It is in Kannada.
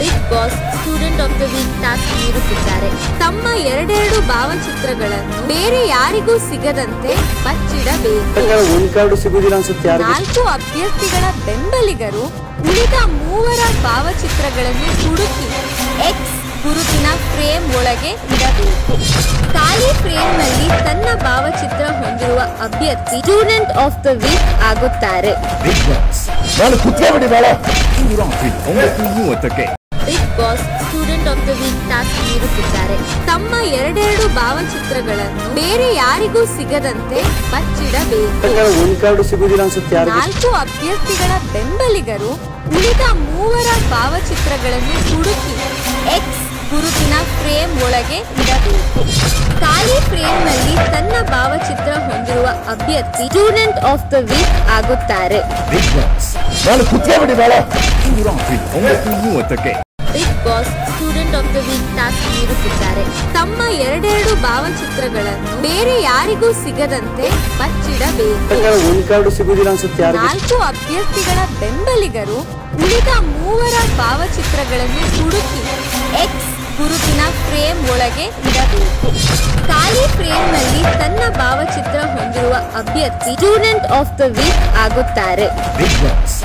Big Boss student of the week task ನೀಡುತ್ತಿದ್ದಾರೆ. ತಮ್ಮ ಎರಡೆರಡು ಭಾವಚಿತ್ರಗಳನ್ನು ಬೇರೆ ಯಾರಿಗೂ ಸಿಗದಂತೆ ಬಚ್ಚಿಡಬೇಕು. 4 ಅಭ್ಯರ್ಥಿಗಳ ಬೆಂಬಲಿಗರು ಉಳಿದ 3 ಭಾವಚಿತ್ರಗಳನ್ನು ಹುಡುಕಿ ಎಕ್ಸ್ ಗುರುತಿನ ಫ್ರೇಮ್ ಒಳಗೆ ಇಡಬೇಕು. ಖಾಲಿ ಫ್ರೇಮ್ ನಲ್ಲಿ ತನ್ನ ಭಾವಚಿತ್ರ ಹೊಂದಿರುವ ಅಭ್ಯರ್ಥಿ ಸ್ಟೂಡೆಂಟ್ ಆಫ್ ದ ವೀಕ್ ಆಗುತ್ತಾರೆ. Bigg Boss student of the week task ನೀಡುತ್ತಿದ್ದಾರೆ. ತಮ್ಮ ಎರಡೆರಡು ಭಾವಚಿತ್ರಗಳನ್ನು ಬೇರೆ ಯಾರಿಗೂ ಸಿಗದಂತೆ ಬಚ್ಚಿಡಬೇಕು. 4 ಅಭ್ಯರ್ಥಿಗಳ ಬೆಂಬಲಿಗರು ಉಳಿದ 3 ಭಾವಚಿತ್ರಗಳನ್ನು ಹುಡುಕಿ ಎಕ್ಸ್ ಗುರುತಿನ ಫ್ರೇಮ್ ಒಳಗೆ ಇಡಬೇಕು. ಖಾಲಿ ಫ್ರೇಮ್ ನಲ್ಲಿ ತನ್ನ ಭಾವಚಿತ್ರ ಹೊಂದಿರುವ ಅಭ್ಯರ್ಥಿ ಸ್ಟೂಡೆಂಟ್ ಆಫ್ ದ ವೀಕ್ ಆಗುತ್ತಾರೆ. Bigg Boss student of the week task ನೀಡುತ್ತಿದ್ದಾರೆ. ತಮ್ಮ ಎರಡೆರಡು ಭಾವಚಿತ್ರಗಳನ್ನು ಬೇರೆ ಯಾರಿಗೂ ಸಿಗದಂತೆ ಬಚ್ಚಿಡಬೇಕು. 4 ಅಭ್ಯರ್ಥಿಗಳ ಬೆಂಬಲಿಗರು ಉಳಿದ 3 ಭಾವಚಿತ್ರಗಳನ್ನು ಹುಡುಕಿ ಎಕ್ಸ್ ಗುರುತಿನ ಫ್ರೇಮ್ ಒಳಗೆ ಇಡಬೇಕು. ಖಾಲಿ ಫ್ರೇಮ್ ನಲ್ಲಿ ತನ್ನ ಭಾವಚಿತ್ರ ಹೊಂದಿರುವ ಅಭ್ಯರ್ಥಿ ಸ್ಟೂಡೆಂಟ್ ಆಫ್ ದ ವೀಕ್ ಆಗುತ್ತಾರೆ. Bigg boss